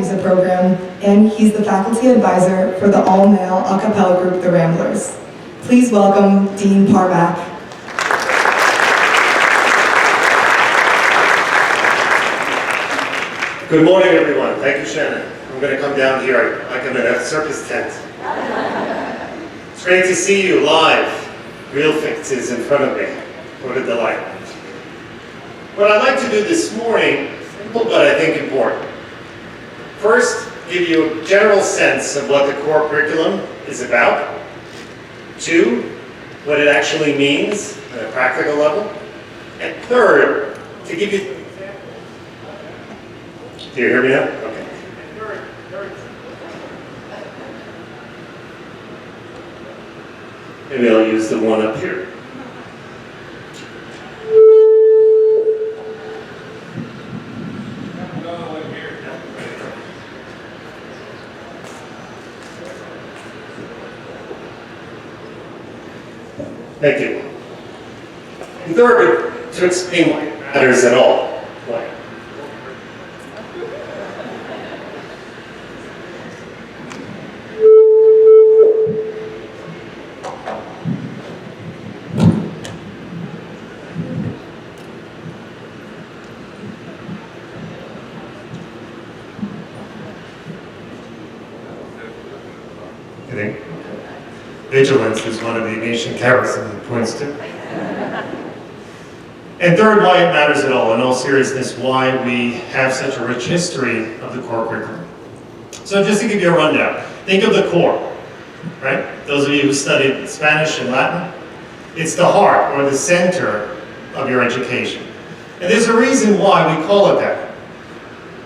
music program, and he's the faculty advisor for the all-male a cappella group, The Ramblers. Please welcome Dean Parmack. Good morning, everyone. Thank you, Shannon. I'm going to come down here like I'm in a circus tent. It's great to see you live. Real faces in front of me. What a delight. What I'd like to do this morning, simple but I think important. First, give you a general sense of what the core curriculum is about. 2, what it actually means at a practical level. And third, to give you... Do you hear me now? Okay. Maybe I'll use the one up here. Thank you. And third, to explain why it matters at all. Why? Vigilance is one of the ancient Harrison points to. And third, why it matters at all. In all seriousness, why we have such a rich history of the core curriculum. So just to give you a rundown, think of the core, right? Those of you who studied Spanish and Latin, it's the heart or the center of your education. And there's a reason why we call it that.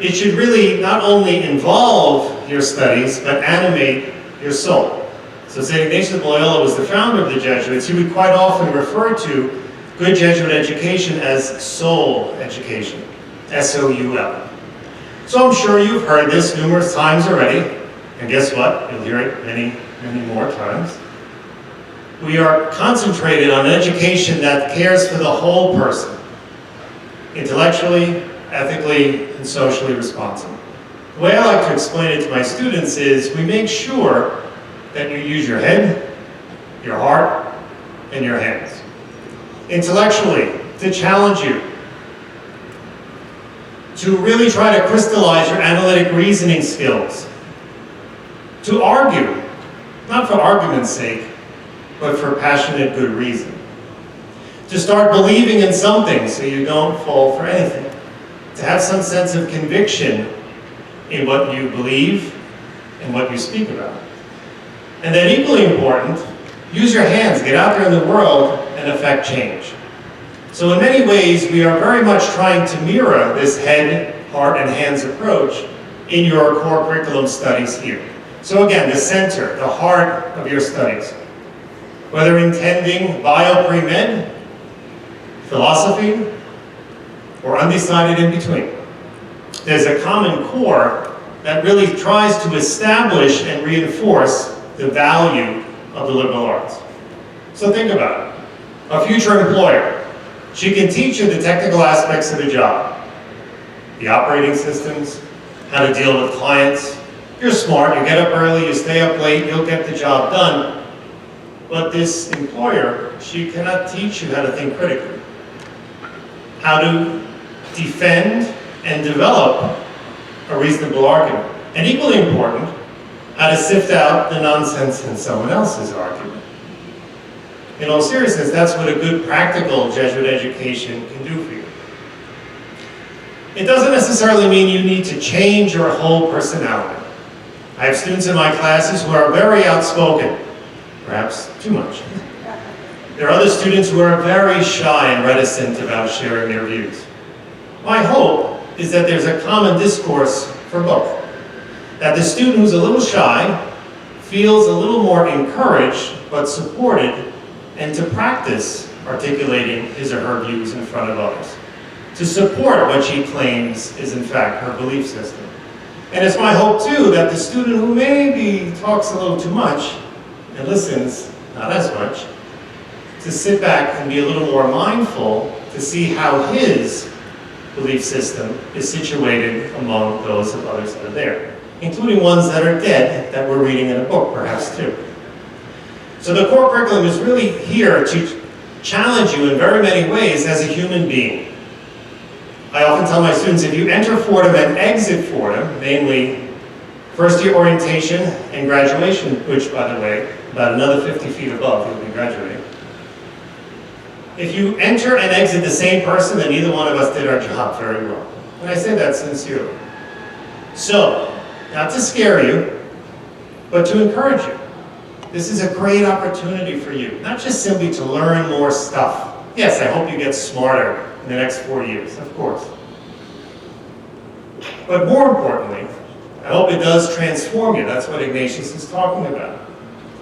It should really not only involve your studies, but animate your soul. So St. Ignatius of Loyola was the founder of the Jesuits. He would quite often refer to good Jesuit education as soul education, S-O-U-L. So I'm sure you've heard this numerous times already, and guess what? You'll hear it many, many more times. We are concentrated on education that cares for the whole person, intellectually, ethically, and socially responsible. The way I like to explain it to my students is we make sure that you use your head, your heart, and your hands. Intellectually, to challenge you, to really try to crystallize your analytic reasoning skills, to argue, not for argument's sake, but for passionate good reason. To start believing in something so you don't fall for anything. To have some sense of conviction in what you believe and what you speak about. And then equally important, use your hands, get out there in the world and affect change. So in many ways, we are very much trying to mirror this head, heart, and hands approach in your core curriculum studies here. So again, the center, the heart of your studies. Whether intending bio pre-med, philosophy, or undecided in between. There's a common core that really tries to establish and reinforce the value of the liberal arts. So think about it. A future employer, she can teach you the technical aspects of the job, the operating systems, how to deal with clients. You're smart, you get up early, you stay up late, you'll get the job done. But this employer, she cannot teach you how to think critically, how to defend and develop a reasonable argument. And equally important, how to sift out the nonsense in someone else's argument. In all seriousness, that's what a good practical Jesuit education can do for you. It doesn't necessarily mean you need to change your whole personality. I have students in my classes who are very outspoken, perhaps too much. There are other students who are very shy and reticent about sharing their views. My hope is that there's a common discourse for both. That the student who's a little shy feels a little more encouraged but supported, and to practice articulating his or her views in front of others. To support what she claims is in fact her belief system. And it's my hope too that the student who maybe talks a little too much and listens not as much, to sit back and be a little more mindful to see how his belief system is situated among those of others that are there, including ones that are dead that we're reading in a book, perhaps too. So the core curriculum is really here to challenge you in very many ways as a human being. I often tell my students, if you enter Fordham and exit Fordham, namely first year orientation and graduation, which, by the way, about another 50 feet above, you'll be graduating. If you enter and exit the same person, then neither one of us did our job very well. And I say that sincerely. So, not to scare you, but to encourage you. This is a great opportunity for you, not just simply to learn more stuff. Yes, I hope you get smarter in the next 4 years, of course. But more importantly, I hope it does transform you. That's what Ignatius is talking about.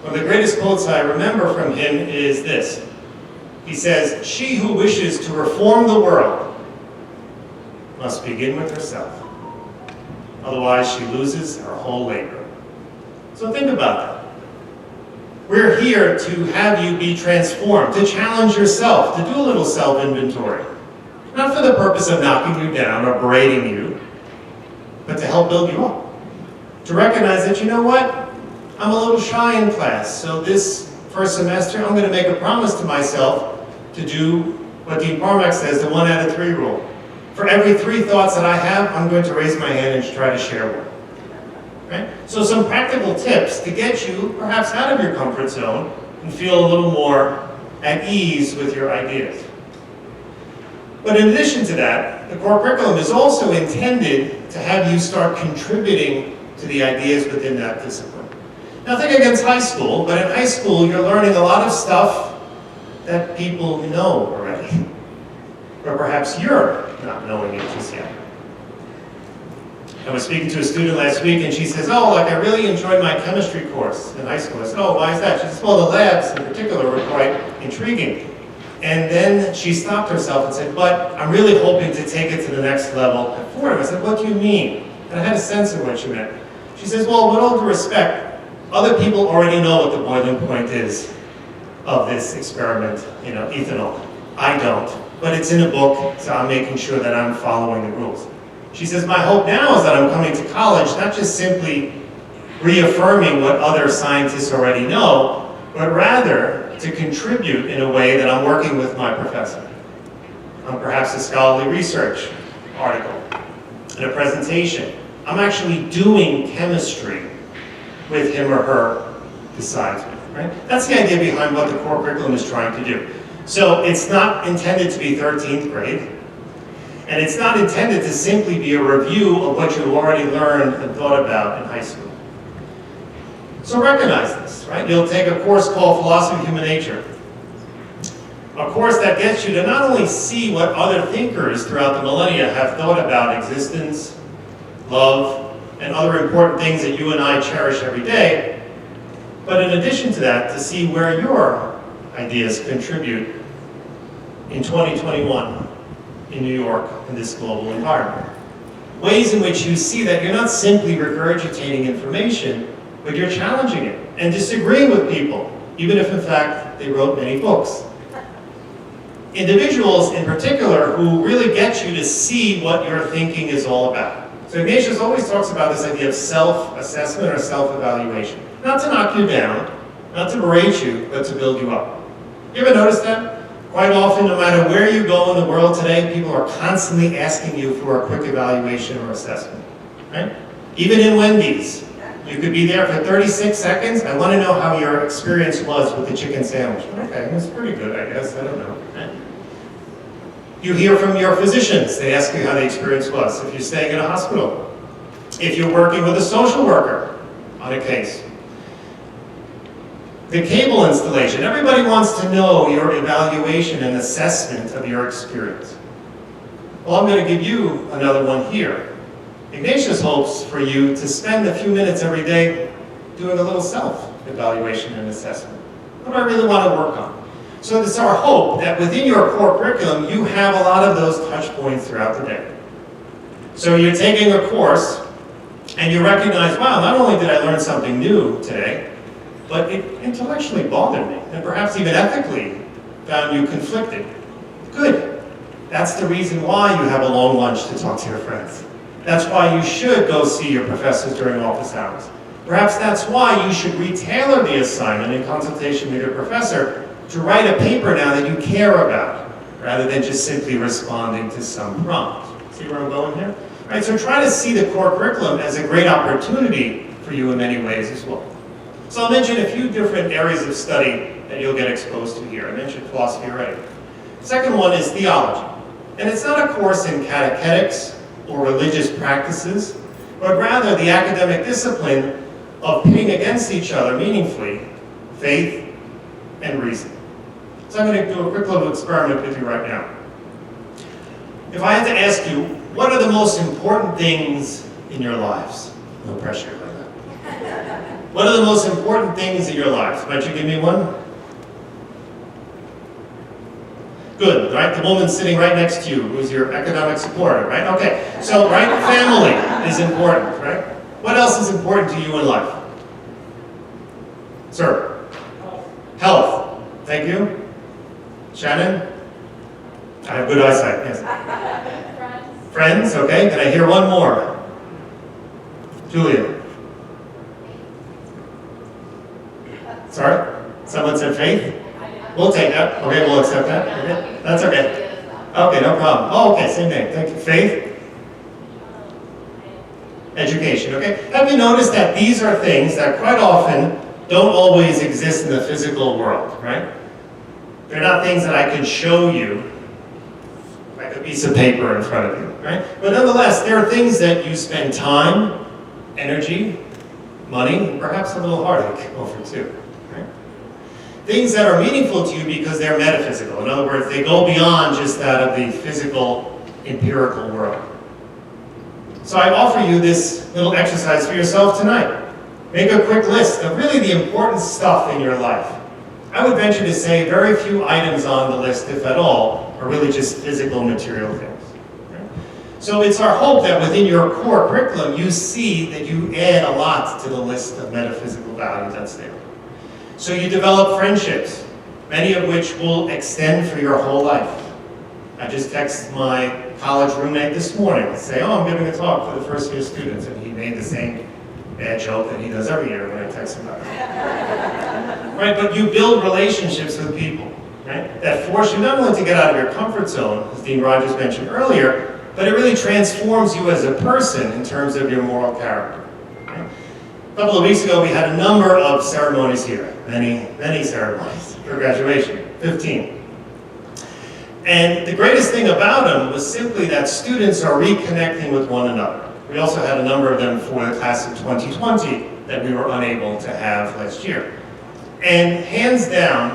One of the greatest quotes I remember from him is this. He says, "She who wishes to reform the world must begin with herself. Otherwise, she loses her whole labor." So think about that. We're here to have you be transformed, to challenge yourself, to do a little self-inventory. Not for the purpose of knocking you down or berating you, but to help build you up. To recognize that, you know what? I'm a little shy in class, so this first semester I'm going to make a promise to myself to do what Dean Parmack says, the 1 out of 3 rule. For every 3 thoughts that I have, I'm going to raise my hand and try to share one. Right? So some practical tips to get you perhaps out of your comfort zone and feel a little more at ease with your ideas. But in addition to that, the core curriculum is also intended to have you start contributing to the ideas within that discipline. Nothing against high school, but in high school you're learning a lot of stuff that people know already. Or perhaps you're not knowing it just yet. I was speaking to a student last week and she says, "Oh, like I really enjoyed my chemistry course in high school." I said, "Oh, why is that?" She says, "Well, the labs in particular were quite intriguing." And then she stopped herself and said, "But I'm really hoping to take it to the next level at Fordham." I said, "What do you mean?" And I had a sense of what she meant. She says, "Well, with all due respect, other people already know what the boiling point is of this experiment, ethanol. I don't, but it's in a book, so I'm making sure that I'm following the rules." She says, "My hope now is that I'm coming to college, not just simply reaffirming what other scientists already know, but rather to contribute in a way that I'm working with my professor on perhaps a scholarly research article, in a presentation. I'm actually doing chemistry with him or her besides me." Right? That's the idea behind what the core curriculum is trying to do. So it's not intended to be 13th grade, and it's not intended to simply be a review of what you've already learned and thought about in high school. So recognize this, right? You'll take a course called Philosophy of Human Nature. A course that gets you to not only see what other thinkers throughout the millennia have thought about existence, love, and other important things that you and I cherish every day, but in addition to that, to see where your ideas contribute in 2021 in New York in this global environment. Ways in which you see that you're not simply regurgitating information, but you're challenging it and disagreeing with people, even if in fact they wrote many books. Individuals in particular who really get you to see what your thinking is all about. So Ignatius always talks about this idea of self-assessment or self-evaluation. Not to knock you down, not to berate you, but to build you up. You ever notice that? Quite often, no matter where you go in the world today, people are constantly asking you for a quick evaluation or assessment. Right? Even in Wendy's, you could be there for 36 seconds. I want to know how your experience was with the chicken sandwich. Okay, it was pretty good, I guess. I don't know. Right? You hear from your physicians. They ask you how the experience was. If you're staying in a hospital. If you're working with a social worker on a case. The cable installation. Everybody wants to know your evaluation and assessment of your experience. Well, I'm going to give you another one here. Ignatius hopes for you to spend a few minutes every day doing a little self-evaluation and assessment. What do I really want to work on? So it's our hope that within your core curriculum, you have a lot of those touch points throughout the day. So you're taking a course, and you recognize, wow, not only did I learn something new today, but it intellectually bothered me, and perhaps even ethically found you conflicted. Good. That's the reason why you have a long lunch to talk to your friends. That's why you should go see your professors during office hours. Perhaps that's why you should retailor the assignment in consultation with your professor to write a paper now that you care about, rather than just simply responding to some prompt. See where I'm going here? All right, so try to see the core curriculum as a great opportunity for you in many ways as well. So I'll mention a few different areas of study that you'll get exposed to here. I mentioned philosophy already. Second one is theology. And it's not a course in catechetics or religious practices, but rather the academic discipline of pitting against each other meaningfully faith and reason. So I'm going to do a quick little experiment with you right now. If I had to ask you, what are the most important things in your lives? No pressure like that. What are the most important things in your lives? Might you give me one? Good, right? The woman sitting right next to you, who's your economic supporter, right? Okay, so, right, family is important, right? What else is important to you in life? Sir? Health. Thank you. Shannon? I have good eyesight, yes. Friends, okay. Can I hear one more? Julia? Sorry? Someone said faith? We'll take that. Okay, we'll accept that. Okay. That's okay. Okay, no problem. Oh, okay, same thing. Thank you. Faith? Education, okay? Have you noticed that these are things that quite often don't always exist in the physical world, right? They're not things that I can show you like a piece of paper in front of you, right? But nonetheless, there are things that you spend time, energy, money, and perhaps a little heartache over too. Things that are meaningful to you because they're metaphysical. In other words, they go beyond just that of the physical, empirical world. So I offer you this little exercise for yourself tonight. Make a quick list of really the important stuff in your life. I would venture to say very few items on the list, if at all, are really just physical, material things. So it's our hope that within your core curriculum, you see that you add a lot to the list of metaphysical values that's there. So you develop friendships, many of which will extend for your whole life. I just texted my college roommate this morning to say, oh, I'm giving a talk for the first year students, and he made the same bad joke that he does every year when I text him about it. Right, but you build relationships with people, right, that force you not only to get out of your comfort zone, as Dean Rogers mentioned earlier, but it really transforms you as a person in terms of your moral character. A couple of weeks ago, we had a number of ceremonies here, many ceremonies for graduation, 15. And the greatest thing about them was simply that students are reconnecting with one another. We also had a number of them for the class of 2020 that we were unable to have last year. And hands down,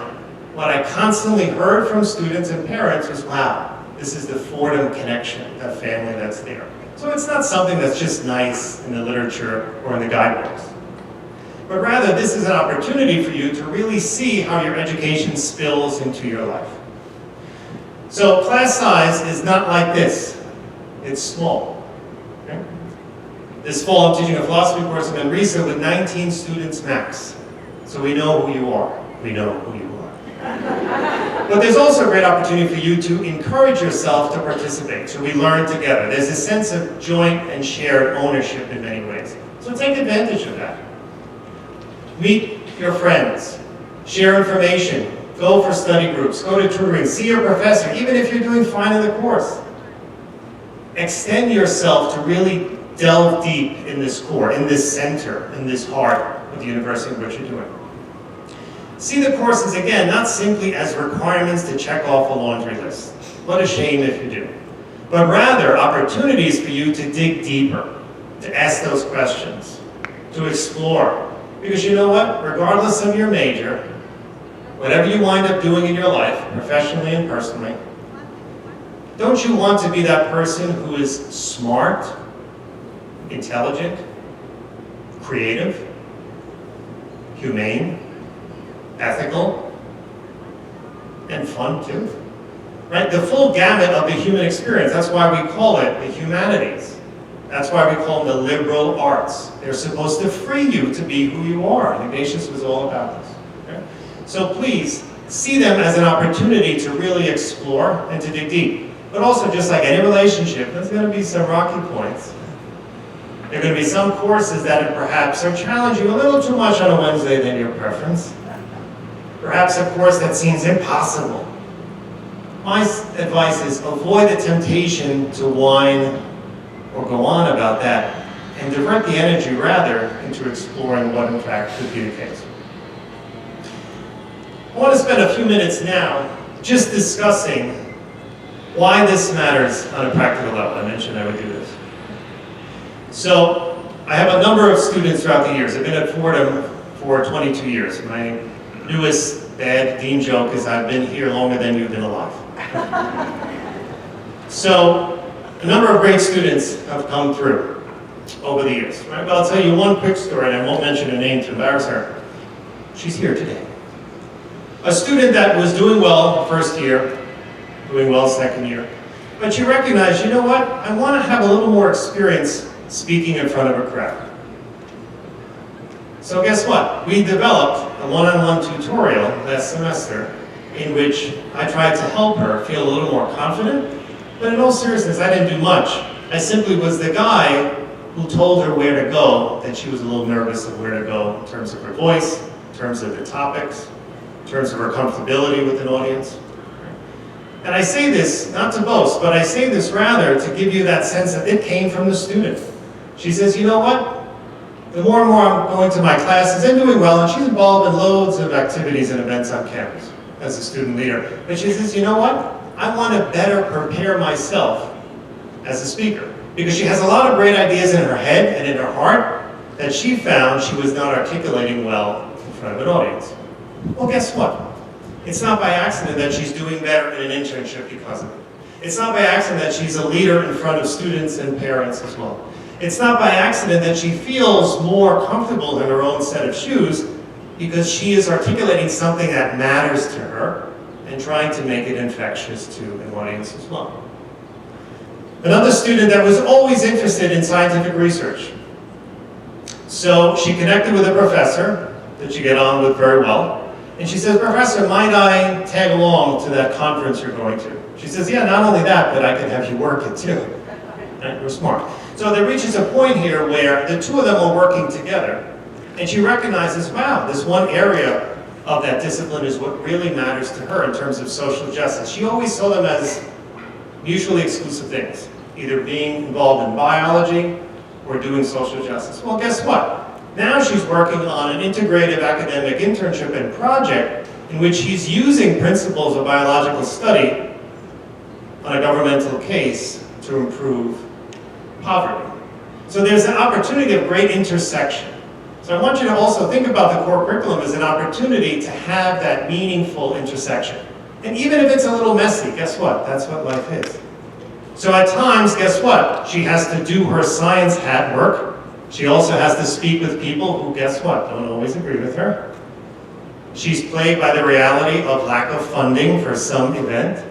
what I constantly heard from students and parents was, wow, this is the Fordham connection, that family that's there. So it's not something that's just nice in the literature or in the guidebooks. But rather, this is an opportunity for you to really see how your education spills into your life. So class size is not like this. It's small. Okay? This fall, I'm teaching a philosophy course in Manresa with 19 students max. So we know who you are. We know who you are. But there's also a great opportunity for you to encourage yourself to participate. So we learn together. There's a sense of joint and shared ownership in many ways. So take advantage of that. Meet your friends. Share information. Go for study groups. Go to tutoring. See your professor, even if you're doing fine in the course. Extend yourself to really delve deep in this core, in this center, in this heart of the university in which you're doing. See the courses, again, not simply as requirements to check off a laundry list. What a shame if you do. But rather, opportunities for you to dig deeper, to ask those questions, to explore. Because you know what? Regardless of your major, whatever you wind up doing in your life, professionally and personally, don't you want to be that person who is smart, intelligent, creative, humane, ethical, and fun too? Right? The full gamut of the human experience. That's why we call it the humanities. That's why we call them the liberal arts. They're supposed to free you to be who you are. Ignatius was all about this. Okay? So please, see them as an opportunity to really explore and to dig deep. But also, just like any relationship, there's going to be some rocky points. There are going to be some courses that perhaps are challenging you a little too much on a Wednesday than your preference. Perhaps a course that seems impossible. My advice is avoid the temptation to whine or go on about that, and divert the energy rather into exploring what in fact could be the case. I want to spend a few minutes now just discussing why this matters on a practical level. I mentioned I would do this. So, I have a number of students throughout the years. I've been at Fordham for 22 years. My newest bad dean joke is I've been here longer than you've been alive. So, a number of great students have come through over the years. Right? But I'll tell you one quick story, and I won't mention her name to embarrass her. She's here today. A student that was doing well first year, doing well second year, but she recognized, you know what, I want to have a little more experience speaking in front of a crowd. So guess what? We developed a one-on-one tutorial last semester in which I tried to help her feel a little more confident, but in all seriousness, I didn't do much. I simply was the guy who told her where to go, that she was a little nervous of where to go in terms of her voice, in terms of the topics, in terms of her comfortability with an audience. And I say this not to boast, but I say this rather to give you that sense that it came from the student. She says, you know what? The more and more I'm going to my classes and doing well, and she's involved in loads of activities and events on campus as a student leader. But she says, you know what? I want to better prepare myself as a speaker. Because she has a lot of great ideas in her head and in her heart that she found she was not articulating well in front of an audience. Well, guess what? It's not by accident that she's doing better in an internship because of it. It's not by accident that she's a leader in front of students and parents as well. It's not by accident that she feels more comfortable in her own set of shoes because she is articulating something that matters to her and trying to make it infectious to an audience as well. Another student that was always interested in scientific research. So she connected with a professor that she get on with very well. And she says, Professor, might I tag along to that conference you're going to? She says, yeah, not only that, but I can have you work it too. Right? We're smart. So there reaches a point here where the two of them are working together. And she recognizes, wow, this one area of that discipline is what really matters to her in terms of social justice. She always saw them as mutually exclusive things, either being involved in biology or doing social justice. Well, guess what? Now she's working on an integrative academic internship and project in which she's using principles of biological study on a governmental case to improve poverty. So there's an opportunity of great intersection. So I want you to also think about the core curriculum as an opportunity to have that meaningful intersection. And even if it's a little messy, guess what? That's what life is. So at times, guess what? She has to do her science hat work. She also has to speak with people who, guess what, don't always agree with her. She's plagued by the reality of lack of funding for some event.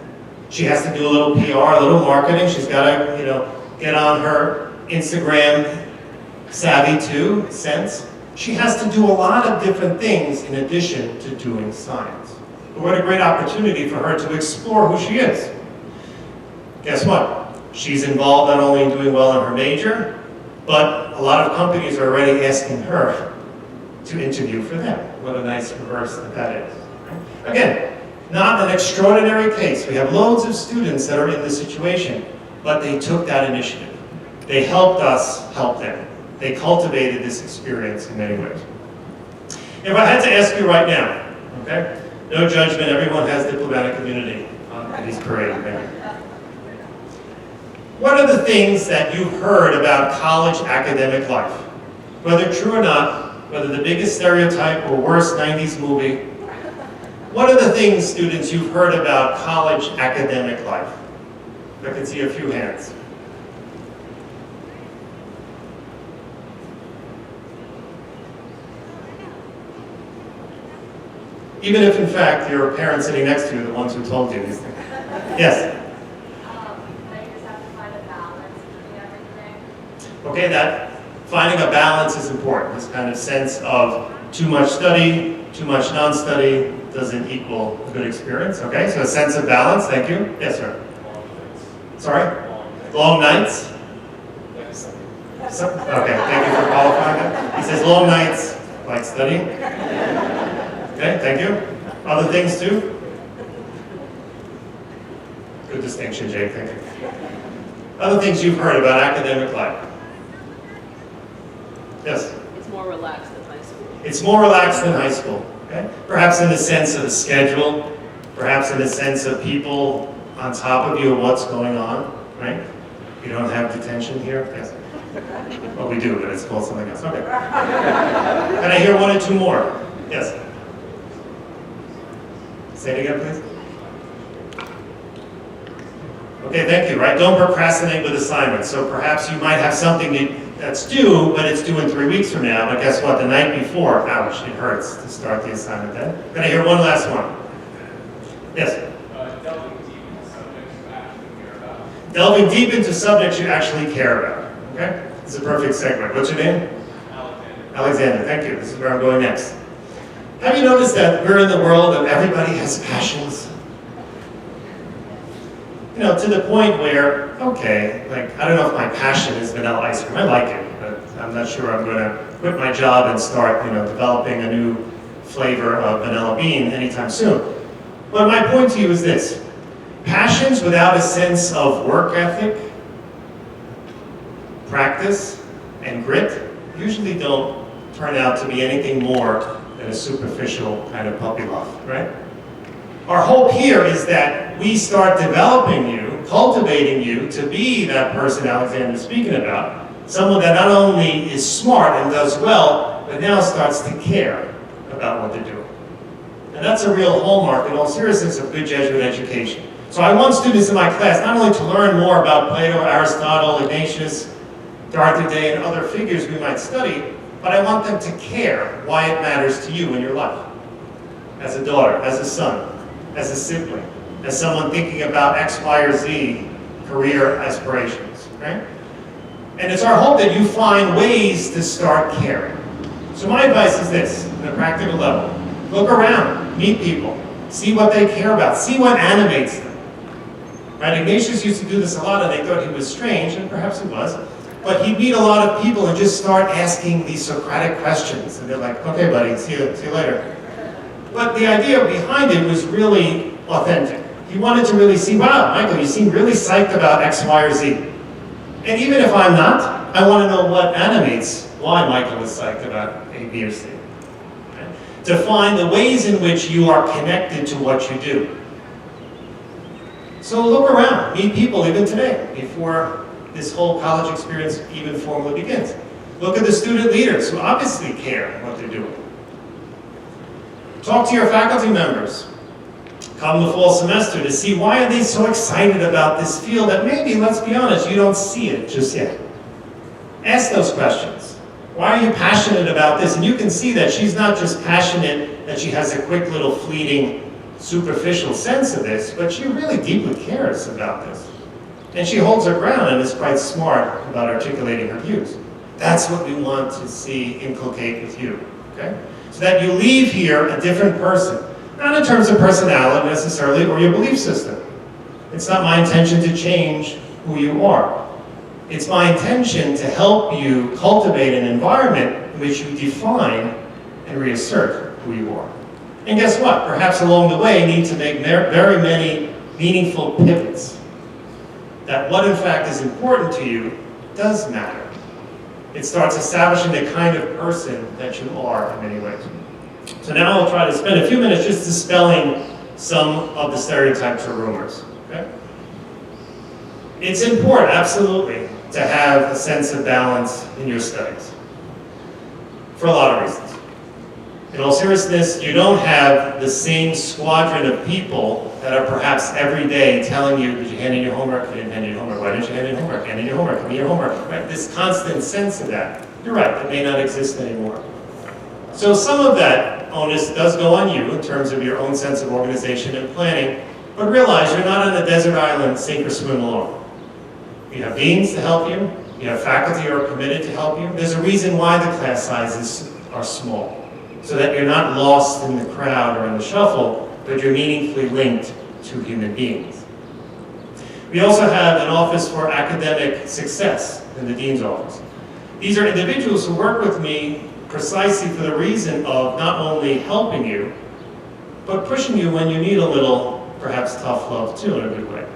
She has to do a little PR, a little marketing. She's got to, get on her Instagram savvy too, sense. She has to do a lot of different things in addition to doing science. But what a great opportunity for her to explore who she is. Guess what? She's involved not only in doing well in her major, but a lot of companies are already asking her to interview for them. What a nice reverse that is. Again, not an extraordinary case. We have loads of students that are in this situation, but they took that initiative. They helped us help them. They cultivated this experience in many ways. If I had to ask you right now, okay? No judgment, everyone has diplomatic immunity at these parades. What are the things that you've heard about college academic life? Whether true or not, whether the biggest stereotype or worst 90s movie, what are the things, students, you've heard about college academic life? I can see a few hands. Even if, in fact, your parents sitting next to you are the ones who told you these things. Yes? That you just have to find a balance between everything. Okay, that finding a balance is important. This kind of sense of too much study, too much non-study doesn't equal a good experience. Okay, so a sense of balance, thank you. Yes, sir? Sorry? Long nights? Okay, thank you for qualifying that. He says long nights, like studying. Okay, thank you. Other things too? Good distinction, Jake, thank you. Other things you've heard about academic life? Yes? It's more relaxed than high school. It's more relaxed than high school, okay? Perhaps in the sense of the schedule, perhaps in the sense of people on top of you of what's going on, right? You don't have detention here? Yes. Well, we do, but it's called something else. Okay. Can I hear one or two more? Yes. Say it again, please. Okay, thank you, right? Don't procrastinate with assignments. So perhaps you might have something that's due, but it's due in 3 weeks from now. But guess what? The night before, ouch, it hurts to start the assignment then. Can I hear one last one? Yes? Delving deep into subjects you actually care about. Okay? This is a perfect segue. What's your name? Alexander, thank you. This is where I'm going next. Have you noticed that we're in the world of everybody has passions? You know, to the point where, okay, like, I don't know if my passion is vanilla ice cream. I like it, but I'm not sure I'm going to quit my job and start, developing a new flavor of vanilla bean anytime soon. But my point to you is this. Passions without a sense of work ethic, practice, and grit usually don't turn out to be anything more than a superficial kind of puppy love, right? Our hope here is that we start developing you, cultivating you to be that person Alexander is speaking about, someone that not only is smart and does well, but now starts to care about what they're doing. And that's a real hallmark, in all seriousness, of good Jesuit education. So I want students in my class not only to learn more about Plato, Aristotle, Ignatius, Darther Day, and other figures we might study, but I want them to care why it matters to you in your life. As a daughter, as a son, as a sibling, as someone thinking about X, Y, or Z career aspirations, right? And it's our hope that you find ways to start caring. So my advice is this, on a practical level. Look around, meet people, see what they care about, see what animates them. Right? Ignatius used to do this a lot, and they thought he was strange, and perhaps he was. But he'd meet a lot of people and just start asking these Socratic questions. And they're like, okay, buddy, see you later. But the idea behind it was really authentic. He wanted to really see, wow, Michael, you seem really psyched about X, Y, or Z. And even if I'm not, I want to know what animates why Michael is psyched about A, B, or C. Okay? To find the ways in which you are connected to what you do. So look around, meet people even today, before this whole college experience even formally begins. Look at the student leaders who obviously care what they're doing. Talk to your faculty members. Come the fall semester to see why are they so excited about this field that maybe, let's be honest, you don't see it just yet. Ask those questions. Why are you passionate about this? And you can see that she's not just passionate that she has a quick little fleeting superficial sense of this, but she really deeply cares about this. And she holds her ground and is quite smart about articulating her views. That's what we want to see inculcate with you, okay? So that you leave here a different person. Not in terms of personality necessarily, or your belief system. It's not my intention to change who you are. It's my intention to help you cultivate an environment in which you define and reassert who you are. And guess what? Perhaps along the way, you need to make very many meaningful pivots. That what in fact is important to you does matter. It starts establishing the kind of person that you are in many ways. So now I'll try to spend a few minutes just dispelling some of the stereotypes or rumors. Okay? It's important, absolutely, to have a sense of balance in your studies. For a lot of reasons. In all seriousness, you don't have the same squadron of people that are perhaps every day telling you, did you hand in your homework? You didn't hand in your homework. Why didn't you hand in your homework? Hand in your homework. Give me your homework. Right? This constant sense of that. You're right, that may not exist anymore. So some of that onus does go on you in terms of your own sense of organization and planning, but realize you're not on a desert island, sink or swim alone. You have deans to help you. You have faculty who are committed to help you. There's a reason why the class sizes are small. So that you're not lost in the crowd or in the shuffle, but you're meaningfully linked to human beings. We also have an office for academic success in the dean's office. These are individuals who work with me precisely for the reason of not only helping you, but pushing you when you need a little, perhaps tough love too, in a good way.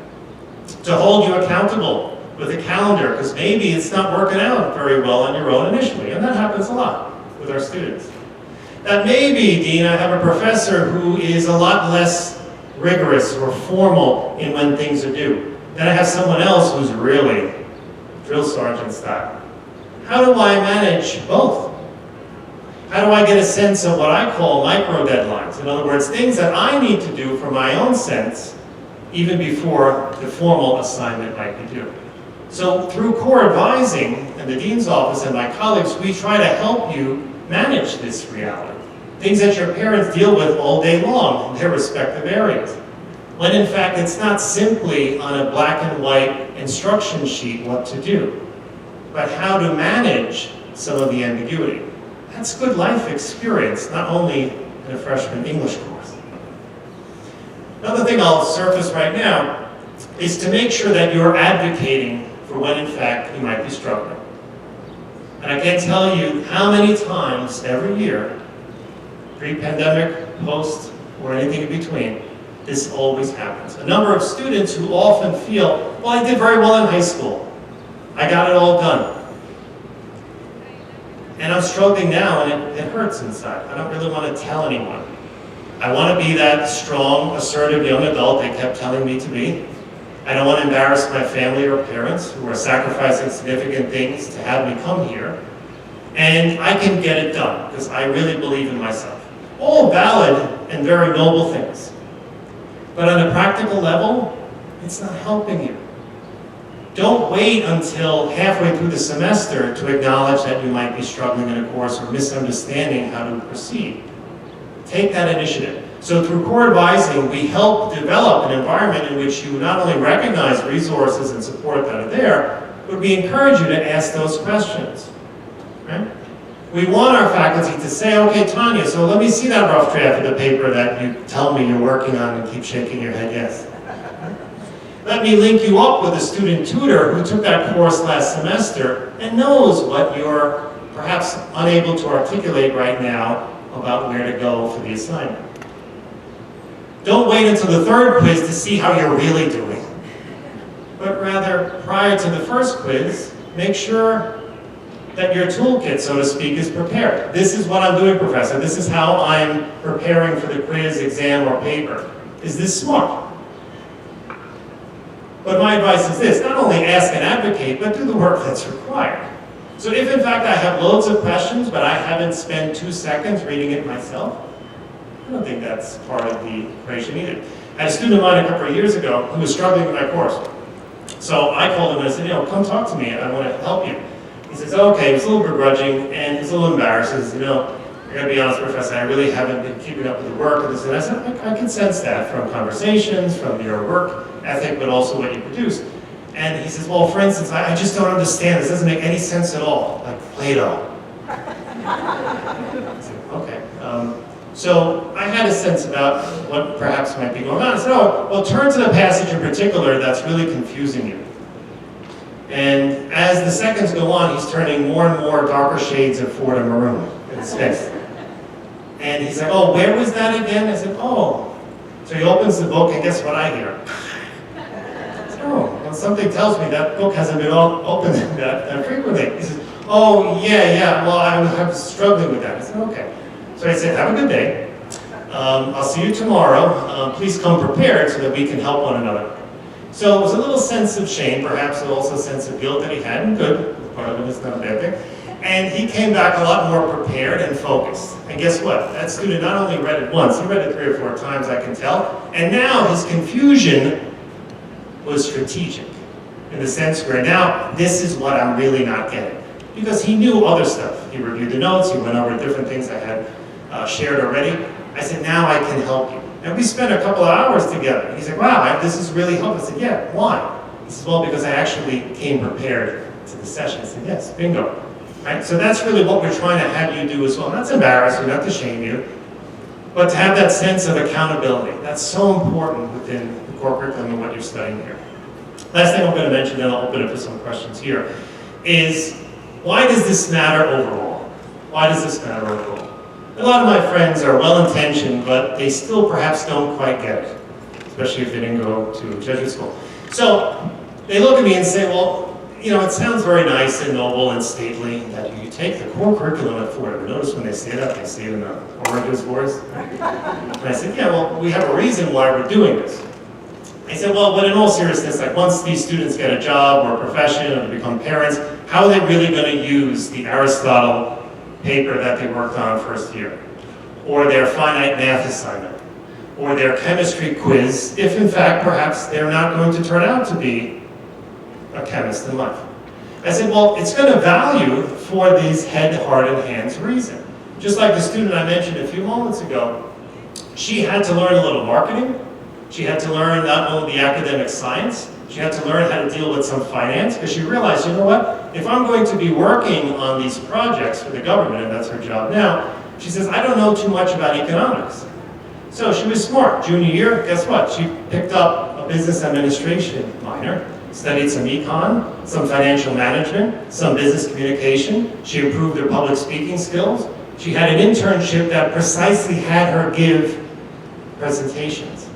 To hold you accountable with a calendar, because maybe it's not working out very well on your own initially, and that happens a lot with our students. That maybe, Dean, I have a professor who is a lot less rigorous or formal in when things are due. Then I have someone else who's really drill sergeant style. How do I manage both? How do I get a sense of what I call micro deadlines? In other words, things that I need to do for my own sense, even before the formal assignment might be due. So through core advising and the dean's office and my colleagues, we try to help you manage this reality. Things that your parents deal with all day long in their respective areas. When in fact it's not simply on a black and white instruction sheet what to do, but how to manage some of the ambiguity. That's good life experience, not only in a freshman English course. Another thing I'll surface right now is to make sure that you're advocating for when in fact you might be struggling. And I can't tell you how many times every year, pre-pandemic, post, or anything in between, this always happens. A number of students who often feel, well, I did very well in high school. I got it all done. And I'm struggling now, and it hurts inside. I don't really want to tell anyone. I want to be that strong, assertive young adult they kept telling me to be. I don't want to embarrass my family or parents who are sacrificing significant things to have me come here. And I can get it done, because I really believe in myself. All valid and very noble things. But on a practical level, it's not helping you. Don't wait until halfway through the semester to acknowledge that you might be struggling in a course or misunderstanding how to proceed. Take that initiative. So through core advising, we help develop an environment in which you not only recognize resources and support that are there, but we encourage you to ask those questions. Right? We want our faculty to say, okay, Tanya, so let me see that rough draft of the paper that you tell me you're working on and keep shaking your head yes. Let me link you up with a student tutor who took that course last semester and knows what you're perhaps unable to articulate right now about where to go for the assignment. Don't wait until the third quiz to see how you're really doing, but rather, prior to the first quiz, make sure that your toolkit, so to speak, is prepared. This is what I'm doing, Professor. This is how I'm preparing for the quiz, exam, or paper. Is this smart? But my advice is this, not only ask and advocate, but do the work that's required. So if in fact I have loads of questions, but I haven't spent 2 seconds reading it myself, I don't think that's part of the equation either. I had a student of mine a couple of years ago who was struggling with my course. So I called him and I said, come talk to me, I want to help you. He says, okay, he was a little begrudging and he's a little embarrassed. He says, I gotta be honest, Professor, I really haven't been keeping up with the work and this and that. I said, I can sense that from conversations, from your work ethic, but also what you produce. And he says, well, for instance, I just don't understand. This doesn't make any sense at all, like Plato. I said, okay. So I had a sense about what perhaps might be going on. I said, well, turn to the passage in particular that's really confusing you. And as the seconds go on, he's turning more and more darker shades of Fordham maroon in his face. And he's like, oh, where was that again? I said, oh. So he opens the book, and guess what I hear? I said, oh, well, something tells me that book hasn't been opened that frequently. He says, oh, yeah, well, I'm struggling with that. I said, okay. So I said, have a good day. I'll see you tomorrow. Please come prepared so that we can help one another. So it was a little sense of shame, perhaps also a sense of guilt that he had, and good, part of it is not a bad thing. And he came back a lot more prepared and focused. And guess what? That student not only read it once, he read it 3 or 4 times, I can tell. And now his confusion was strategic, in the sense where now this is what I'm really not getting. Because he knew other stuff. He reviewed the notes, he went over different things I had shared already. I said, now I can help you. And we spent a couple of hours together. And he's like, wow, this is really helpful. I said, yeah, why? He says, well, because I actually came prepared to the session. I said, yes, bingo. Right? So that's really what we're trying to have you do as well. Not to embarrass you, not to shame you, but to have that sense of accountability. That's so important within the core curriculum and what you're studying here. Last thing I'm going to mention, then I'll open it for some questions here, is why does this matter overall? Why does this matter overall? A lot of my friends are well-intentioned, but they still perhaps don't quite get it, especially if they didn't go to Jesuit school. So they look at me and say, well, you know, it sounds very nice and noble and stately that you take the core curriculum at Fordham. Notice when they say that, they say it in the oranges voice. And I said, yeah, well, we have a reason why we're doing this. I said, well, but in all seriousness, like once these students get a job or a profession or become parents, how are they really going to use the Aristotle paper that they worked on first year? Or their finite math assignment? Or their chemistry quiz, if in fact, perhaps they're not going to turn out to be a chemist in life? I said, well, it's going to value for these head, heart, and hands reason. Just like the student I mentioned a few moments ago, she had to learn a little marketing. She had to learn not only the academic science, she had to learn how to deal with some finance, because she realized, you know what, if I'm going to be working on these projects for the government, and that's her job now, she says, I don't know too much about economics. So she was smart. Junior year, guess what? She picked up a business administration minor, studied some econ, some financial management, some business communication. She improved her public speaking skills. She had an internship that precisely had her give presentations.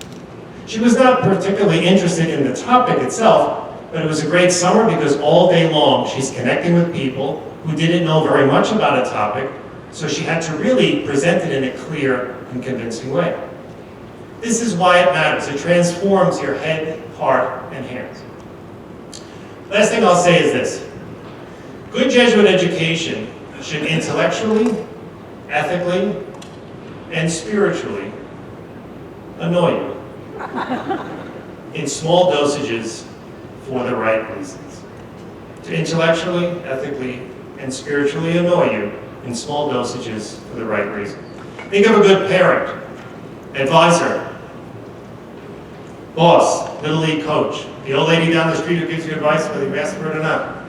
She was not particularly interested in the topic itself, but it was a great summer because all day long she's connecting with people who didn't know very much about a topic, so she had to really present it in a clear and convincing way. This is why it matters. It transforms your head, heart, and hands. Last thing I'll say is this. Good Jesuit education should intellectually, ethically, and spiritually annoy you in small dosages for the right reasons. To intellectually, ethically, and spiritually annoy you in small dosages for the right reason. Think of a good parent, advisor, boss, Little League coach, the old lady down the street who gives you advice whether you ask for it or not.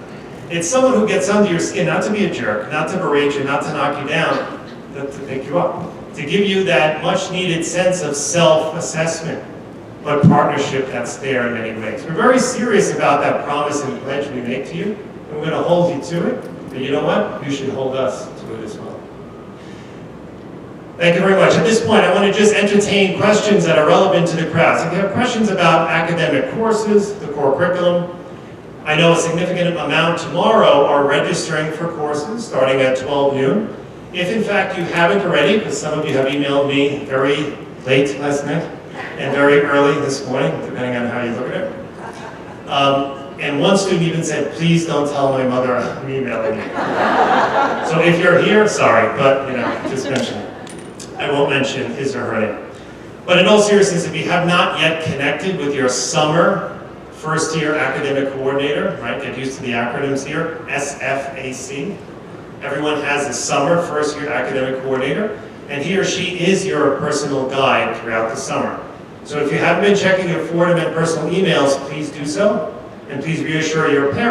It's someone who gets under your skin, not to be a jerk, not to berate you, not to knock you down, but to pick you up. To give you that much needed sense of self-assessment, but partnership that's there in many ways. We're very serious about that promise and pledge we make to you, and we're going to hold you to it, but you know what? You should hold us to it as well. Thank you very much. At this point, I want to just entertain questions that are relevant to the crowd. So if you have questions about academic courses, the core curriculum, I know a significant amount tomorrow are registering for courses starting at 12 noon. If in fact you haven't already, because some of you have emailed me very late last night and very early this morning, depending on how you look at it. And one student even said, please don't tell my mother I'm emailing you. So if you're here, sorry, but just mention it. I won't mention his or her name. But in all seriousness, if you have not yet connected with your summer first-year academic coordinator, right, get used to the acronyms here, SFAC. Everyone has a summer first-year academic coordinator, and he or she is your personal guide throughout the summer. So if you haven't been checking your Fordham and personal emails, please do so, and please reassure your parents